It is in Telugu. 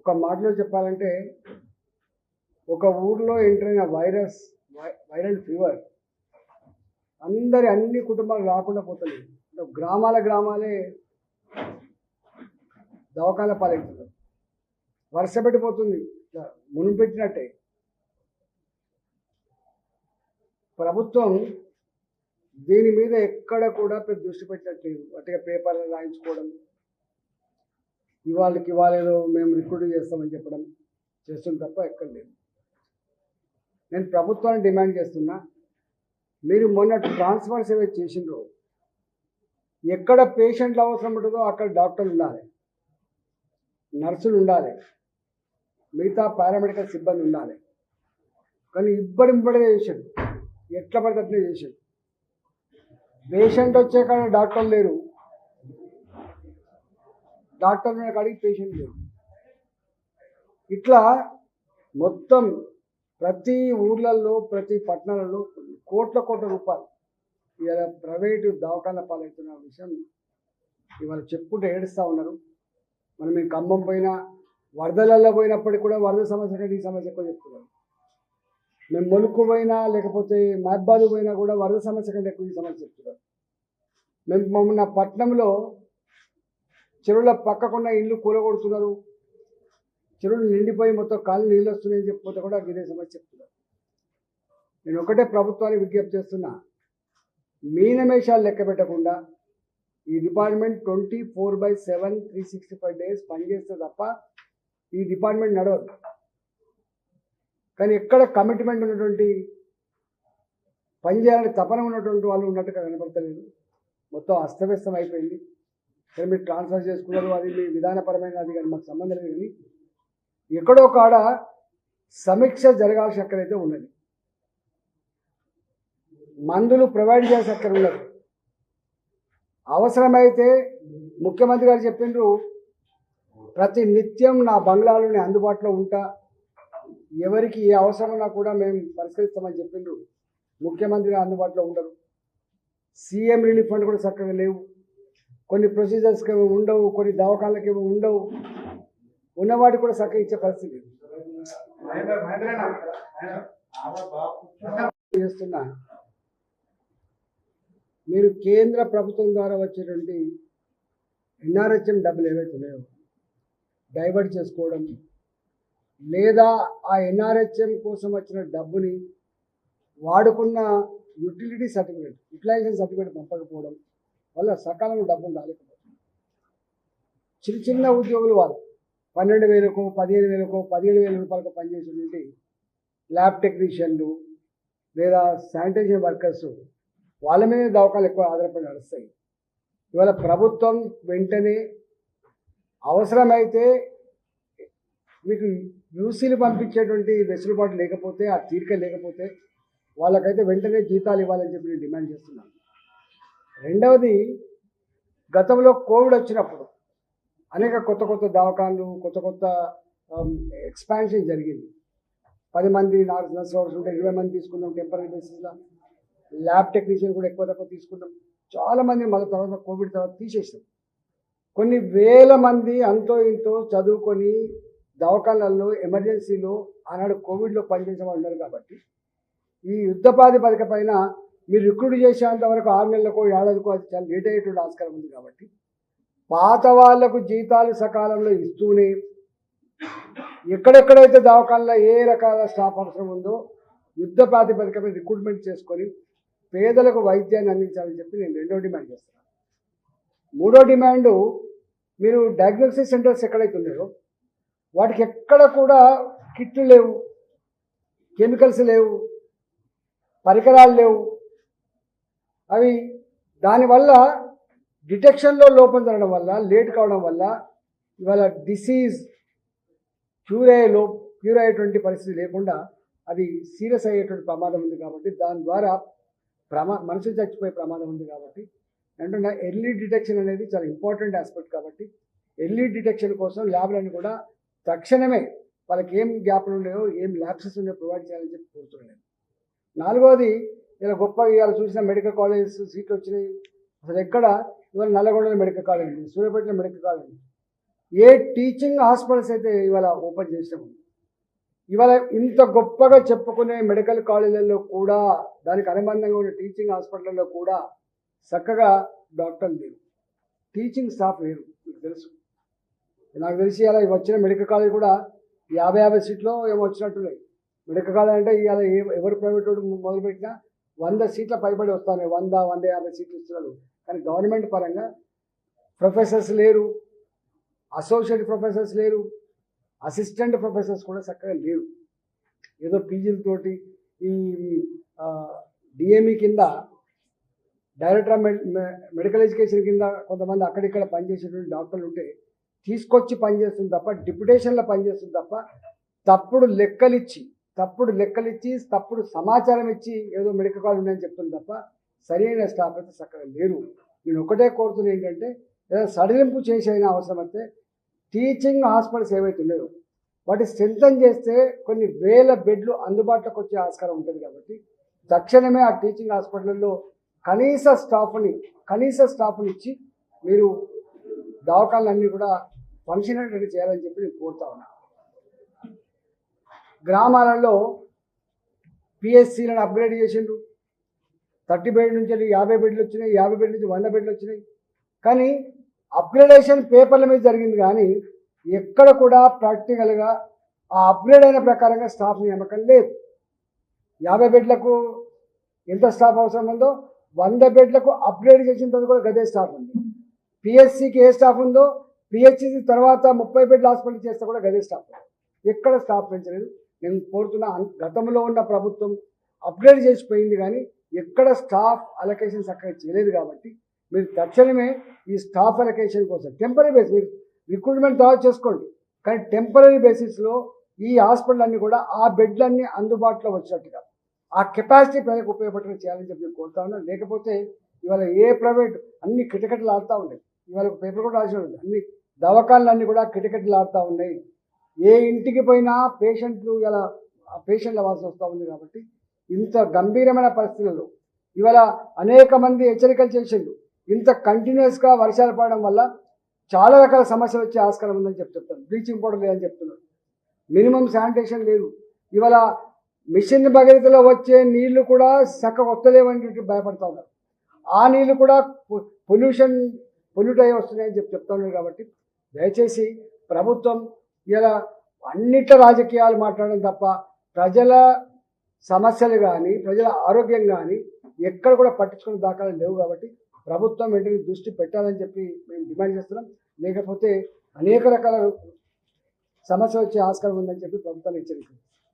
ఒక మాటలో చెప్పాలంటే ఒక ఊర్లో ఎంటర్ అయిన వైరల్ ఫీవర్ అన్ని కుటుంబాలు రాకుండా పోతలేదు. గ్రామాలే దవాఖాన పాలవుతున్నారు. వర్ష పెట్టిపోతుంది, మునుగు పెట్టినట్టే. ప్రభుత్వం దీని మీద ఎక్కడ కూడా పెద్ద దృష్టి పెట్టట్లేదు. అట్టిగా పేపర్లు రాయించుకోవడం, ఇవాళేదో మేము రిక్రూట్ చేస్తామని చెప్పడం చేస్తుంది తప్ప ఎక్కడ లేదు. నేను ప్రభుత్వాన్ని డిమాండ్ చేస్తున్నా, మీరు మొన్న ట్రాన్స్ఫర్స్ ఏవైతే చేసిండ్రో, ఎక్కడ పేషెంట్లు అవసరం ఉంటుందో అక్కడ డాక్టర్లు ఉండాలి, నర్సులు ఉండాలి, మిగతా పారామెడికల్ సిబ్బంది ఉండాలి. కానీ ఇబ్బడిగా చేశాడు, ఎట్లా పడితే అట్లే చేశాడు. పేషెంట్ వచ్చే కాడ డాక్టర్లు లేరు, డాక్టర్లు కాడికి పేషెంట్ లేరు. ఇట్లా మొత్తం ప్రతి ఊర్లలో ప్రతి పట్టణాలలో కోట్ల రూపాయలు ఇవాళ ప్రైవేటు దవాఖాన పాలవుతున్న విషయం ఇవాళ చెప్పుకుంటూ ఏడుస్తూ ఉన్నారు. మనం ఈ ఖమ్మం పోయినా, వరదలలో పోయినప్పటికీ కూడా వరద సమస్య కంటే ఈ సమస్య ఎక్కువ చెప్తున్నారు. మేము ములుకు పోయినా లేకపోతే మహబాద్ పోయినా కూడా వరద సమస్య కంటే ఎక్కువ ఈ సమస్య చెప్తున్నారు. మేము మొన్న పట్టణంలో చెరువుల పక్కకున్న ఇల్లు కూలగొడుతున్నారు, చెరువులు నిండిపోయి మొత్తం కాళ్ళు నీళ్ళు వస్తున్నాయని చెప్పిపోతే కూడా ఇదే సమస్య చెప్తున్నారు. నేను ఒకటే ప్రభుత్వానికి విజ్ఞప్తి చేస్తున్నా, మీనమేషాలు లెక్క పెట్టకుండా ఈ డిపార్ట్మెంట్ 24/7 365 days పనిచేస్తే తప్ప ఈ డిపార్ట్మెంట్ నడవదు. కానీ ఎక్కడ కమిట్మెంట్ ఉన్నటువంటి పనిచేయాలని తపన ఉన్నటువంటి వాళ్ళు ఉన్నట్టుగా కనపడతలేదు. మొత్తం అస్తవ్యస్తం అయిపోయింది. కానీ మీరు ట్రాన్స్ఫర్ చేసుకున్నారు, అది మీ విధానపరమైన అది కానీ మాకు సంబంధం లేదు. కానీ ఎక్కడో కాడ సమీక్ష జరగాల్సిన అక్కడైతే ఉన్నది. మందులు ప్రొవైడ్ చేసే అక్కడ ఉన్నది. అవసరమైతే ముఖ్యమంత్రి గారు చెప్పిండ్రు, ప్రతి నిత్యం నా బంగ్లాలోనే అందుబాటులో ఉంటా, ఎవరికి ఏ అవసరమన్నా కూడా మేము పరిష్కరిస్తామని చెప్పిండ్రు. ముఖ్యమంత్రి గారు అందుబాటులో ఉండరు. సీఎం రిలీఫ్ ఫండ్ కూడా చక్కగా లేవు, కొన్ని ప్రొసీజర్స్కి ఏమో ఉండవు, కొన్ని దవాఖానలకు ఏమో ఉండవు, ఉన్నవాటికి కూడా చక్కగా ఇచ్చే పరిస్థితి చేస్తున్నా. మీరు కేంద్ర ప్రభుత్వం ద్వారా వచ్చేటువంటి ఎన్ఆర్హెచ్ఎం డబ్బులు ఏవైతే ఉన్నాయో డైవర్ట్ చేసుకోవడం, లేదా ఆ ఎన్ఆర్హెచ్ఎం కోసం వచ్చిన డబ్బుని వాడుకున్న యూటిలైజేషన్ సర్టిఫికేట్ పంపకపోవడం వల్ల సకాలంలో డబ్బులు రాలేకపోతుంది. చిన్న ఉద్యోగులు వాళ్ళు 12,000కో 15,000కో 17,000 రూపాయలకు పనిచేసేటువంటి ల్యాబ్ టెక్నీషియన్లు లేదా శానిటైజేషన్ వర్కర్స్, వాళ్ళ మీద దవాఖాలు ఎక్కువ ఆధారపడి నడుస్తాయి. ఇవాళ ప్రభుత్వం వెంటనే అవసరమైతే మీకు యూసీలు పంపించేటువంటి వెసులుబాటు లేకపోతే, ఆ తీరిక లేకపోతే వాళ్ళకైతే వెంటనే జీతాలు ఇవ్వాలని చెప్పి నేను డిమాండ్ చేస్తున్నాను. రెండవది, గతంలో కోవిడ్ వచ్చినప్పుడు అనేక కొత్త దవాఖాన్లు, కొత్త ఎక్స్పాన్షన్ జరిగింది. 10 మంది నర్స్ ఉంటే 20 మంది తీసుకున్నాం టెంపరీ బేసిస్లో. ల్యాబ్ టెక్నీషియన్ కూడా ఎక్కువ తక్కువ తీసుకున్నాం. చాలామంది మళ్ళీ తర్వాత కోవిడ్ తర్వాత తీసేసాం. కొన్ని వేల మంది అంతో ఇంతో చదువుకొని దవాఖానాల్లో ఎమర్జెన్సీలో ఆనాడు కోవిడ్లో పనిచేసే వాళ్ళు ఉన్నారు. కాబట్టి ఈ యుద్ధ ప్రాతిపదిక పైన మీరు రిక్రూట్ చేసేంత వరకు 6 నెలలకో ఏడాదికో అది చాలా లేట్ అయ్యేటువంటి ఆస్కారం ఉంది. కాబట్టి పాత వాళ్లకు జీతాలు సకాలంలో ఇస్తూనే ఎక్కడెక్కడైతే దవాఖానలో ఏ రకాల స్టాఫ్ అవసరం ఉందో యుద్ధ ప్రాతిపదిక మీద రిక్రూట్మెంట్ చేసుకొని పేదలకు వైద్యాన్ని అందించాలని చెప్పి నేను రెండో డిమాండ్ చేస్తున్నాను. మూడో డిమాండు, మీరు డయాగ్నోసిస్ సెంటర్స్ ఎక్కడైతే ఉన్నాయో వాటికి ఎక్కడ కూడా కిట్లు లేవు, కెమికల్స్ లేవు, పరికరాలు లేవు. అవి దానివల్ల డిటెక్షన్లో లోపం జరగడం వల్ల, లేట్ కావడం వల్ల ఇవాళ డిసీజ్ క్యూర్ అయ్యేటువంటి పరిస్థితి లేకుండా అది సీరియస్ అయ్యేటువంటి ప్రమాదం ఉంది. కాబట్టి దాని ద్వారా మనుషులు చచ్చిపోయే ప్రమాదం ఉంది. కాబట్టి అంటే ఎర్లీ డిటెక్షన్ అనేది చాలా ఇంపార్టెంట్ ఆస్పెక్ట్. కాబట్టి ఎర్లీ డిటెక్షన్ కోసం ల్యాబ్లను కూడా తక్షణమే వాళ్ళకి ఏం గ్యాప్లు ఉన్నాయో, ఏం ల్యాబ్సెస్ ఉన్నాయో ప్రొవైడ్ చేయాలని చెప్పి కోరుతున్నాను. నాలుగవది, ఇలా గొప్పగా ఇవాళ చూసిన మెడికల్ కాలేజెస్ సీట్లు వచ్చినాయి. అసలు ఎక్కడ ఇవాళ నల్లగొండలో మెడికల్ కాలేజ్ ఉంది, సూర్యాపేటలో మెడికల్ కాలేజ్ ఉంది, ఏ టీచింగ్ హాస్పిటల్స్ అయితే ఇవాళ ఓపెన్ చేసాము, ఇవాళ ఇంత గొప్పగా చెప్పుకునే మెడికల్ కాలేజీలలో కూడా, దానికి అనుబంధంగా ఉన్న టీచింగ్ హాస్పిటల్లో కూడా చక్కగా డాక్టర్లు లేరు, టీచింగ్ స్టాఫ్ లేరు. మీకు తెలుసు, నాకు తెలిసి అలా వచ్చిన మెడికల్ కాలేజ్ కూడా 50 సీట్లు ఏమో వచ్చినట్టున్నాయి. మెడికల్ కాలేజ్ అంటే ఇవాళ ఎవరు ప్రైవేట్ మొదలుపెట్టినా 100 సీట్ల పైబడి వస్తాయి, 100-150 సీట్లు ఇస్తున్నారు. కానీ గవర్నమెంట్ పరంగా ప్రొఫెసర్స్ లేరు, అసోసియేట్ ప్రొఫెసర్స్ లేరు, అసిస్టెంట్ ప్రొఫెసర్స్ కూడా చక్కగా లేరు. ఏదో పీజీలతోటి ఈ డిఎంఈ కింద, డైరెక్టర్ ఆఫ్ మెడికల్ ఎడ్యుకేషన్ కింద కొంతమంది అక్కడిక్కడ పనిచేసేటువంటి డాక్టర్లు ఉంటే తీసుకొచ్చి పనిచేస్తుంది తప్ప, డిప్యుటేషన్లో పనిచేస్తుంది తప్ప, తప్పుడు లెక్కలిచ్చి తప్పుడు సమాచారం ఇచ్చి ఏదో మెడికల్ కాలేజ్ ఉందని చెప్తుంది తప్ప సరైన స్టాఫ్ అయితే చక్కగా లేరు. నేను ఒకటే కోరుతున్నా ఏంటంటే, ఏదో సడలింపు చేసైనా అవసరమైతే టీచింగ్ హాస్పిటల్స్ ఏవైతే ఉన్నాయో వాటి స్ట్రెంథన్ చేస్తే కొన్ని వేల బెడ్లు అందుబాటులోకి వచ్చే ఆస్కారం ఉంటుంది. కాబట్టి తక్షణమే ఆ టీచింగ్ హాస్పిటల్లో కనీస స్టాఫ్ని ఇచ్చి మీరు దవాఖానలన్నీ కూడా ఫంక్షనల్ రెడీ చేయాలని చెప్పి నేను కోరుతా ఉన్నా. గ్రామాలలో పిఎస్సీలను అప్గ్రేడ్ చేసిండ్రు, 30 బెడ్ నుంచి 50 బెడ్లు వచ్చినాయి, 50 బెడ్ల నుంచి 100 బెడ్లు వచ్చినాయి. కానీ అప్గ్రేడేషన్ పేపర్ల మీద జరిగింది, కానీ ఎక్కడ కూడా ప్రాక్టికల్గా ఆ అప్గ్రేడ్ అయిన ప్రకారంగా స్టాఫ్ నియామకం లేదు. 50 బెడ్లకు ఎంత స్టాఫ్ అవసరం ఉందో 100 బెడ్లకు అప్గ్రేడ్ చేసిన తర్వాత కూడా గదే స్టాఫ్ ఉంది. పిహెచ్సికి ఏ స్టాఫ్ ఉందో పిహెచ్సి తర్వాత 30 బెడ్ల హాస్పిటల్ చేస్తే కూడా గదే స్టాఫ్ ఉంది. ఎక్కడ స్టాఫ్ పెంచలేదు. నేను కోరుతున్నా, గతంలో ఉన్న ప్రభుత్వం అప్గ్రేడ్ చేసిపోయింది, కానీ ఎక్కడ స్టాఫ్ అలొకేషన్ చక్కగా చేయలేదు. కాబట్టి మీరు తక్షణమే ఈ స్టాఫ్ అలొకేషన్ కోసం టెంపరీ బేస్ మీరు రిక్రూట్మెంట్ తయారు చేసుకోండి, కానీ టెంపరీ బేసిస్లో ఈ హాస్పిటల్ అన్నీ కూడా ఆ బెడ్లన్నీ అందుబాటులో వచ్చినట్టుగా ఆ కెపాసిటీ ప్రజలకు ఉపయోగపడేలా చేయాలని చెప్పి నేను కోరుతా ఉన్నాను. లేకపోతే ఇవాళ ఏ ప్రైవేట్ అన్ని కిటకిటలు ఆడుతూ ఉన్నాయి. ఇవాళ పేపర్ కూడా రాసి ఉంది, అన్ని దవాఖానలన్నీ కూడా కిటకిటలు ఆడుతూ ఉన్నాయి. ఏ ఇంటికి పోయినా పేషెంట్లు ఇలా పేషెంట్ల వాసన వస్తూ ఉంది. కాబట్టి ఇంత గంభీరమైన పరిస్థితుల్లో ఇవాళ అనేక మంది హెచ్చరికలు చేసిండు. ఇంత కంటిన్యూస్గా వర్షాలు పడడం వల్ల చాలా రకాల సమస్యలు వచ్చే ఆస్కారం ఉందని చెప్తాను. బ్లీచింగ్ పౌడర్ లేదని చెప్తున్నారు, మినిమం శానిటేషన్ లేదు. ఇవాళ మిషన్ భగీరథలో వచ్చే నీళ్లు కూడా చక్కగా వస్తలేవని భయపడతా ఉన్నారు. ఆ నీళ్లు కూడా పొల్యూట్ అయ్యి వస్తున్నాయని చెప్తా ఉన్నారు. కాబట్టి దయచేసి ప్రభుత్వం ఇలా అన్నిట్ల రాజకీయాలు మాట్లాడడం తప్ప ప్రజల సమస్యలు కానీ ప్రజల ఆరోగ్యం కానీ ఎక్కడ కూడా పట్టించుకునే దాఖలు లేవు. కాబట్టి ప్రభుత్వం వెంటనే దృష్టి పెట్టాలని చెప్పి మేము డిమాండ్ చేస్తున్నాం. లేకపోతే అనేక రకాల సమస్య వచ్చే ఆస్కారం ఉందని చెప్పి ప్రభుత్వాన్ని హెచ్చరిస్తుంది.